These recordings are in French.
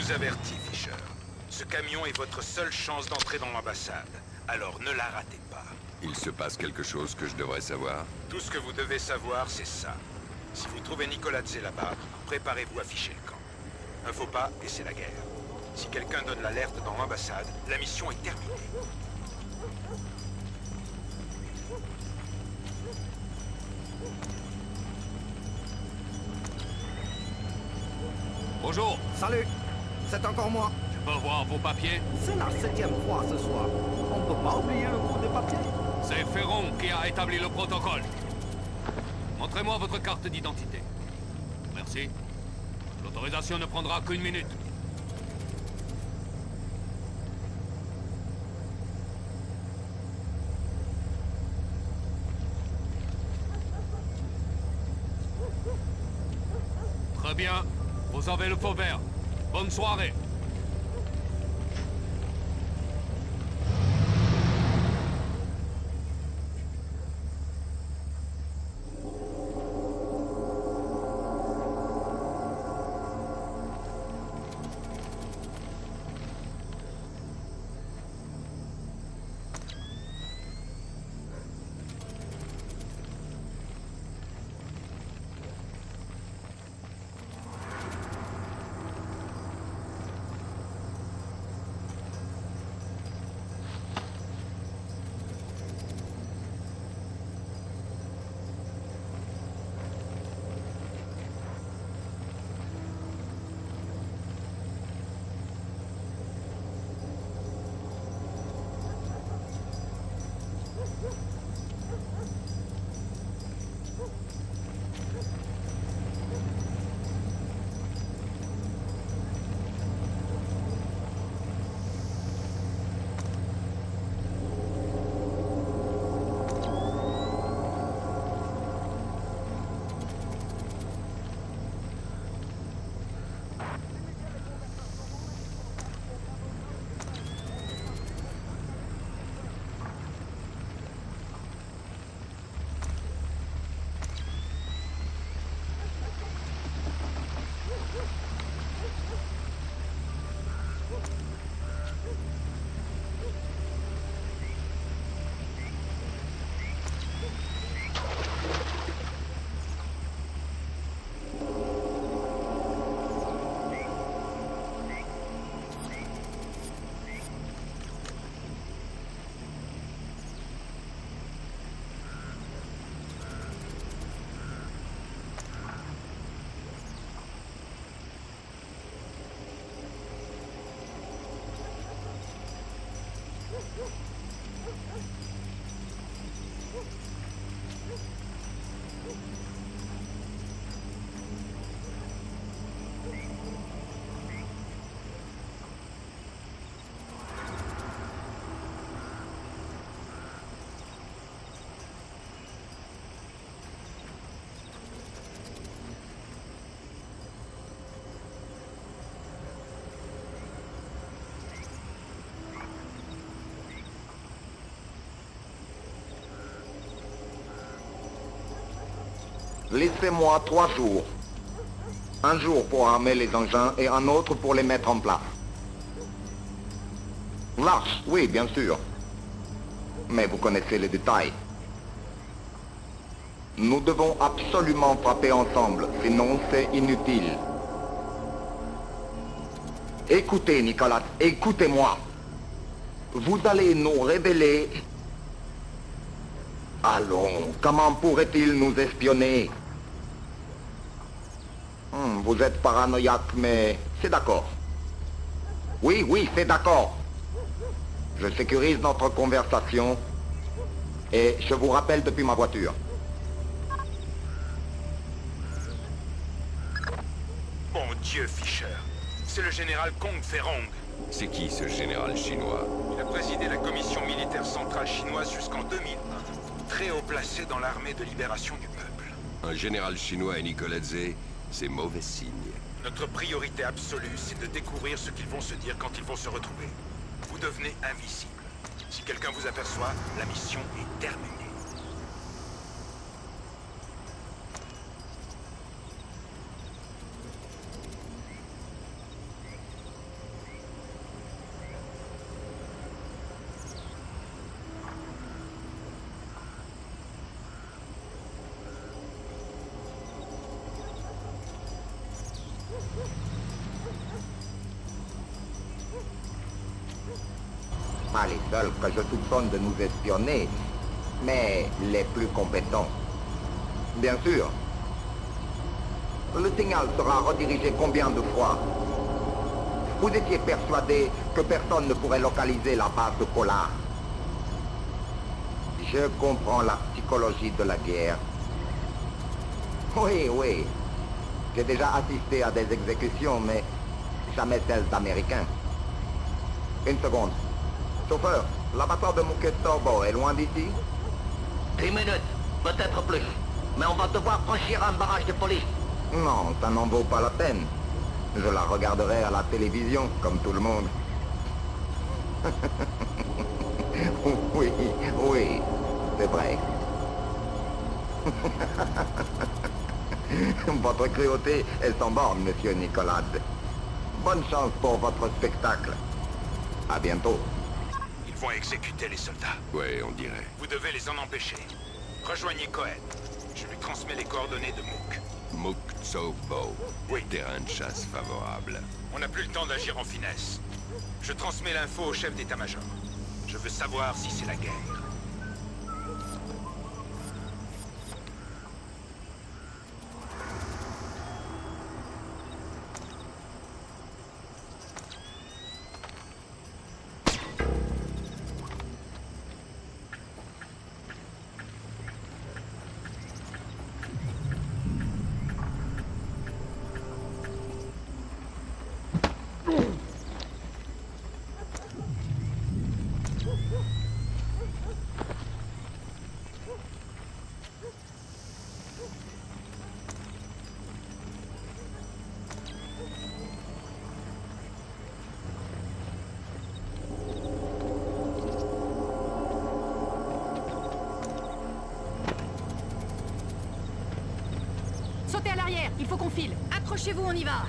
vous avertis, Fisher. Ce camion est votre seule chance d'entrer dans l'ambassade. Alors ne la ratez pas. Il se passe quelque chose que je devrais savoir? Tout ce que vous devez savoir, c'est ça. Si vous trouvez Nicoladze là-bas, préparez-vous à ficher le camp. Un faux pas, et c'est la guerre. Si quelqu'un donne l'alerte dans l'ambassade, la mission est terminée. Bonjour. Salut, c'est encore moi. Je peux voir vos papiers? C'est la 7e fois ce soir. On ne peut pas oublier le coup des papiers. C'est Ferron qui a établi le protocole. Montrez-moi votre carte d'identité. Merci. L'autorisation ne prendra qu'une minute. Très bien. Vous avez le feu vert. Bonne soirée. Laissez-moi 3 jours. Un jour pour armer les engins et un autre pour les mettre en place. Marche, oui, bien sûr. Mais vous connaissez les détails. Nous devons absolument frapper ensemble, sinon c'est inutile. Écoutez, Nicolas, écoutez-moi. Vous allez nous révéler... Allons, comment pourrait-il nous espionner? Vous êtes paranoïaque, mais c'est d'accord. Oui, oui, c'est d'accord. Je sécurise notre conversation et je vous rappelle depuis ma voiture. Mon Dieu, Fisher. C'est le général Kong Ferrong. C'est qui ce général chinois? Il a présidé la commission militaire centrale chinoise jusqu'en 2001. Très haut placé dans l'armée de libération du peuple. Un général chinois et Nicoladze, c'est mauvais signe. Notre priorité absolue, c'est de découvrir ce qu'ils vont se dire quand ils vont se retrouver. Vous devenez invisible. Si quelqu'un vous aperçoit, la mission est terminée. pas les seuls que je soupçonne de nous espionner, mais les plus compétents. Bien sûr. Le signal sera redirigé combien de fois? Vous étiez persuadé que personne ne pourrait localiser la base de Polar. Je comprends la psychologie de la guerre. Oui, oui. J'ai déjà assisté à des exécutions, mais jamais celles d'Américains. Une seconde. Chauffeur, l'abattoir de Mukestorbo est loin d'ici? 10 minutes, peut-être plus. Mais on va devoir franchir un barrage de police. Non, ça n'en vaut pas la peine. Je la regarderai à la télévision, comme tout le monde. Oui, oui, c'est vrai. Votre cruauté est sans borne, monsieur Nicolas. Bonne chance pour votre spectacle. À bientôt. Ils vont exécuter les soldats. Ouais, on dirait. Vous devez les en empêcher. Rejoignez Cohen. Je lui transmets les coordonnées de Mook. Muktsokbo. Oui. Terrain de chasse favorable. On n'a plus le temps d'agir en finesse. Je transmets l'info au chef d'état-major. Je veux savoir si c'est la guerre. Sautez à l'arrière, il faut qu'on file. Accrochez-vous, on y va.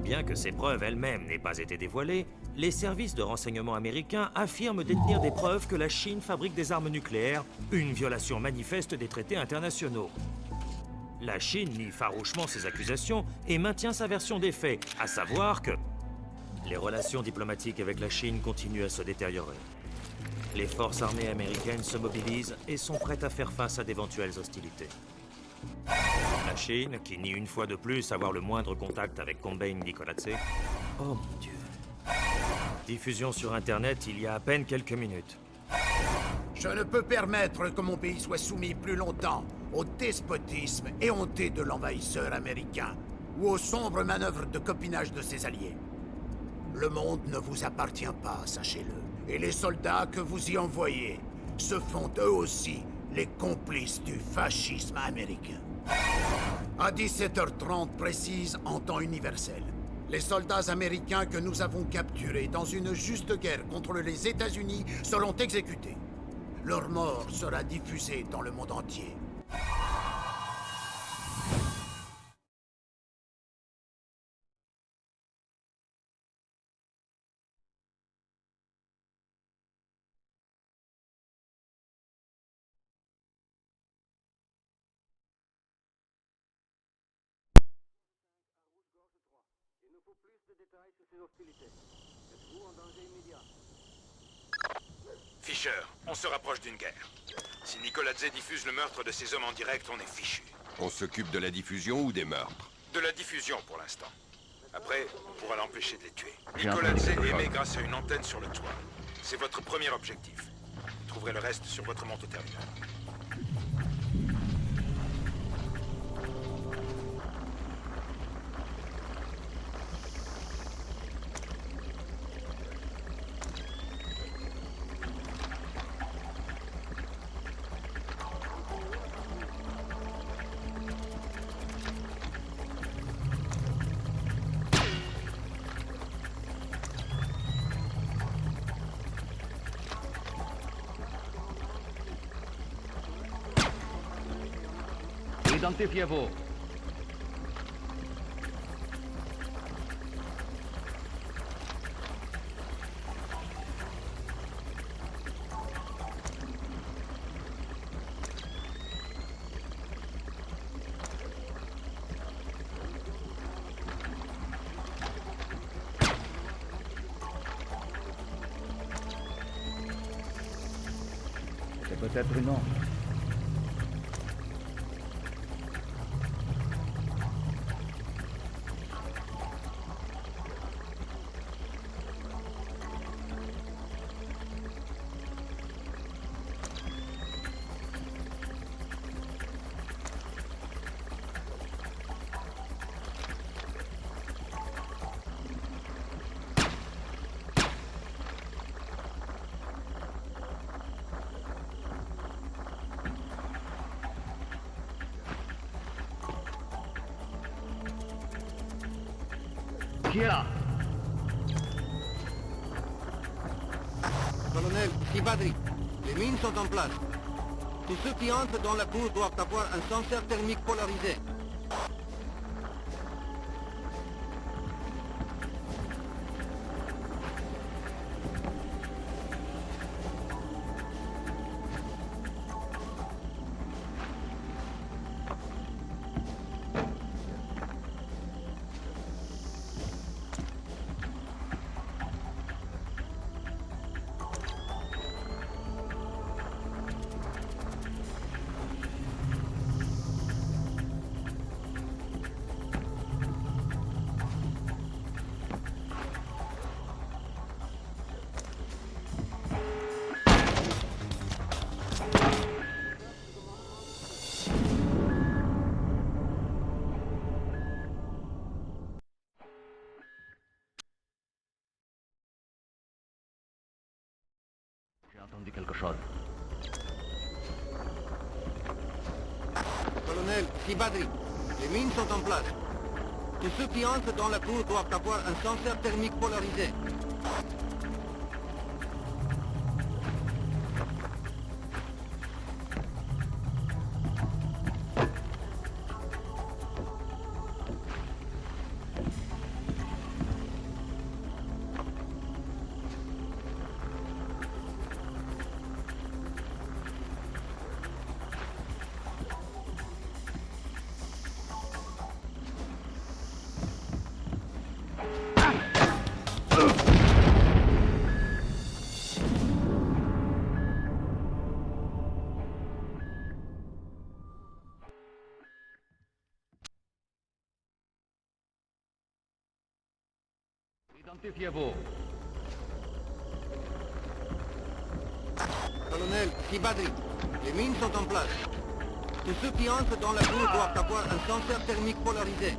Bien que ces preuves elles-mêmes n'aient pas été dévoilées, les services de renseignement américains affirment détenir des preuves que la Chine fabrique des armes nucléaires, une violation manifeste des traités internationaux. La Chine nie farouchement ces accusations et maintient sa version des faits, à savoir que les relations diplomatiques avec la Chine continuent à se détériorer. Les forces armées américaines se mobilisent et sont prêtes à faire face à d'éventuelles hostilités. La Chine, qui nie une fois de plus avoir le moindre contact avec Combine Nicoladze. Oh mon Dieu. Diffusion sur Internet il y a à peine quelques minutes. Je ne peux permettre que mon pays soit soumis plus longtemps au despotisme éhonté de l'envahisseur américain ou aux sombres manœuvres de copinage de ses alliés. Le monde ne vous appartient pas, sachez-le. Et les soldats que vous y envoyez se font eux aussi les complices du fascisme américain. À 17h30 précise en temps universel, les soldats américains que nous avons capturés dans une juste guerre contre les États-Unis seront exécutés. Leur mort sera diffusée dans le monde entier. Fisher, on se rapproche d'une guerre. Si Nicoladze diffuse le meurtre de ses hommes en direct, on est fichu. On s'occupe de la diffusion ou des meurtres? De la diffusion pour l'instant. Après, on pourra l'empêcher de les tuer. Nicoladze émet grâce à une antenne sur le toit. C'est votre premier objectif. Vous trouverez le reste sur votre monte-terminal. Identifiez-vous. C'est peut-être une ombre. Qui est là? Colonel, ici Badri. Les mines sont en place. Tous ceux qui entrent dans la cour doivent avoir un senseur thermique polarisé. J'ai entendu quelque chose. Colonel, ici Badri. Les mines sont en place. Tous ceux qui entrent dans la cour doivent avoir un senseur thermique polarisé. Identifiez-vous. Colonel, ici Badri. Les mines sont en place. Tous ceux qui entrent dans la cour doivent avoir un senseur thermique polarisé.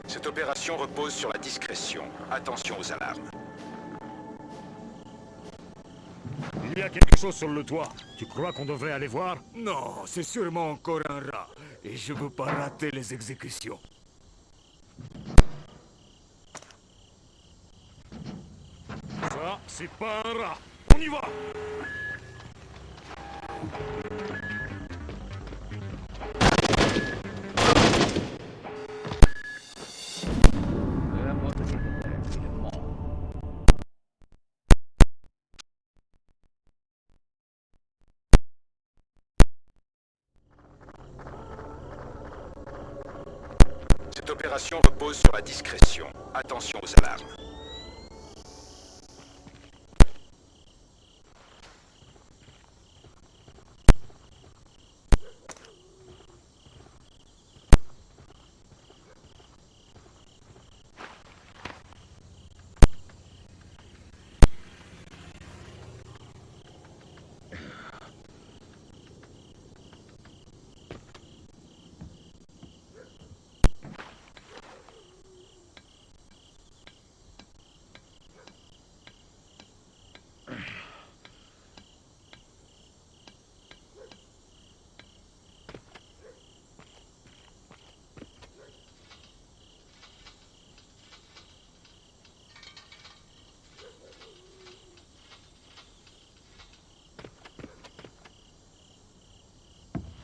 Cette opération repose sur la discrétion. Attention aux alarmes. Il y a quelque chose sur le toit. Tu crois qu'on devrait aller voir? Non, c'est sûrement encore un rat. Et je veux pas rater les exécutions. Ça, c'est pas un rat. On y va! Peu importe qui peut-être, il est mort. Cette opération repose sur la discrétion. Attention aux alarmes.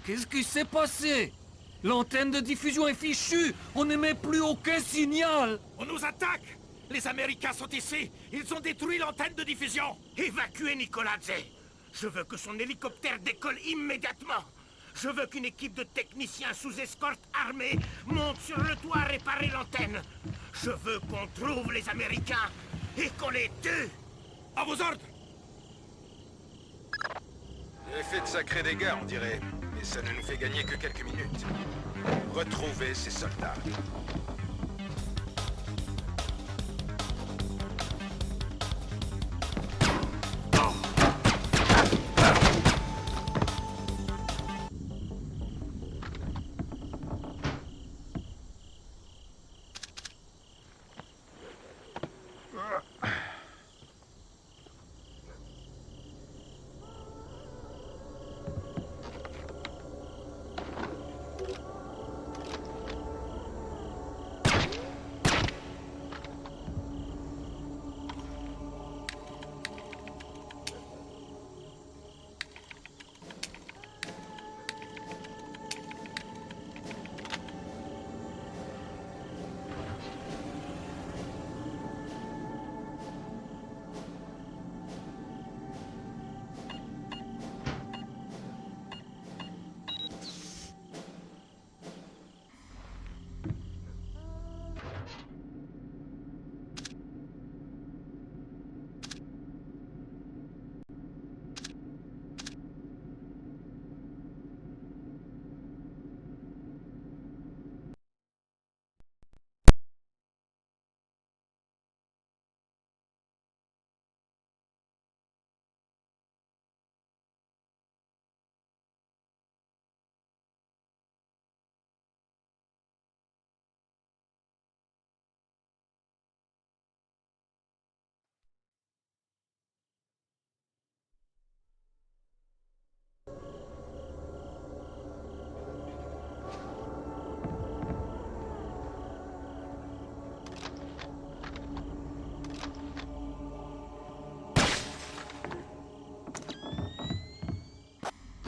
Qu'est-ce qui s'est passé? L'antenne de diffusion est fichue. On n'émet plus aucun signal. On nous attaque! Les Américains sont ici! Ils ont détruit l'antenne de diffusion! Évacuez Nicoladze! Je veux que son hélicoptère décolle immédiatement! Je veux qu'une équipe de techniciens sous escorte armée monte sur le toit réparer l'antenne! Je veux qu'on trouve les Américains et qu'on les tue! À vos ordres! Vous avez fait de sacrés dégâts, on dirait. Mais ça ne nous fait gagner que quelques minutes. Retrouvez ces soldats.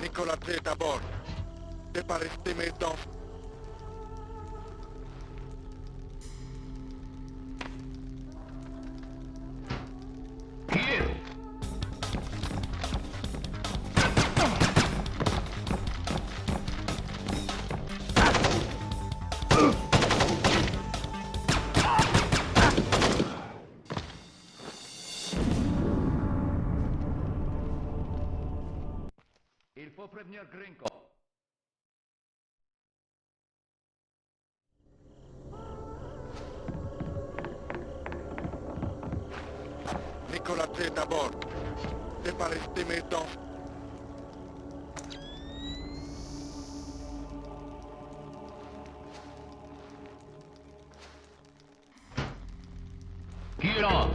Nicolas est à bord. C'est pas rester mes dents. Il faut prévenir Gringo. Nicolas est à bord. C'est pas rester mes dents. vigilant.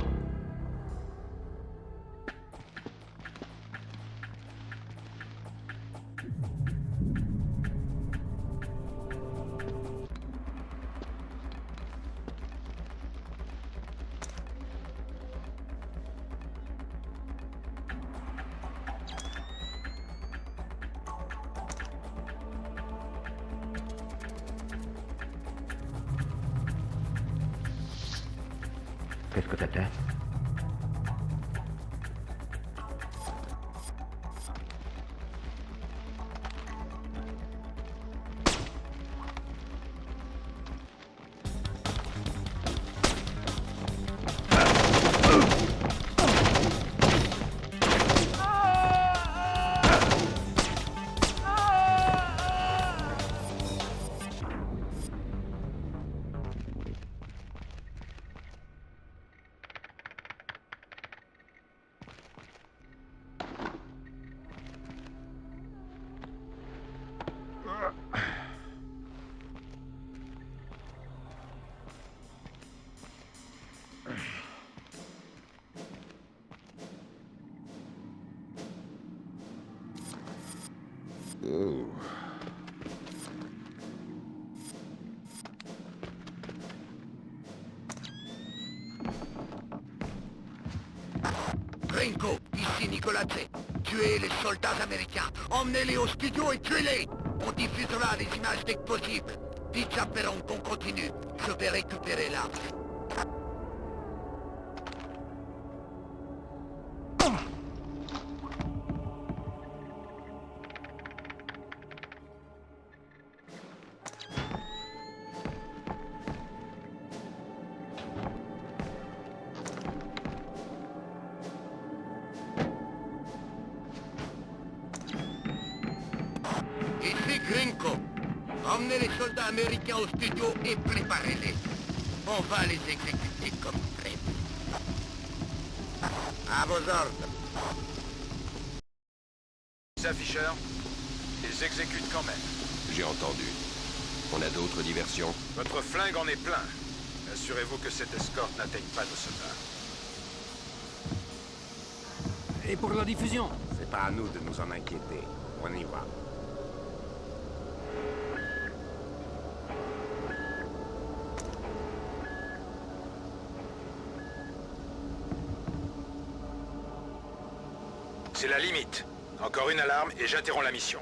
Qu'est-ce que c'était? Oh. Gringo, ici Nicolas T. Tuez les soldats américains. Emmenez-les au studio et tuez-les. On diffusera les images dès que possible. Dites à Perron qu'on continue. Je vais récupérer l'arme. Ici Gringo. Emmenez les soldats américains au studio et préparez-les. On va les exécuter comme prévu. À vos ordres. Ça, Fisher, ils exécutent quand même. J'ai entendu. On a d'autres diversions? Votre flingue en est plein. Assurez-vous que cette escorte n'atteigne pas nos soldats. Et pour la diffusion? C'est pas à nous de nous en inquiéter. On y va. C'est la limite. Encore une alarme et j'interromps la mission.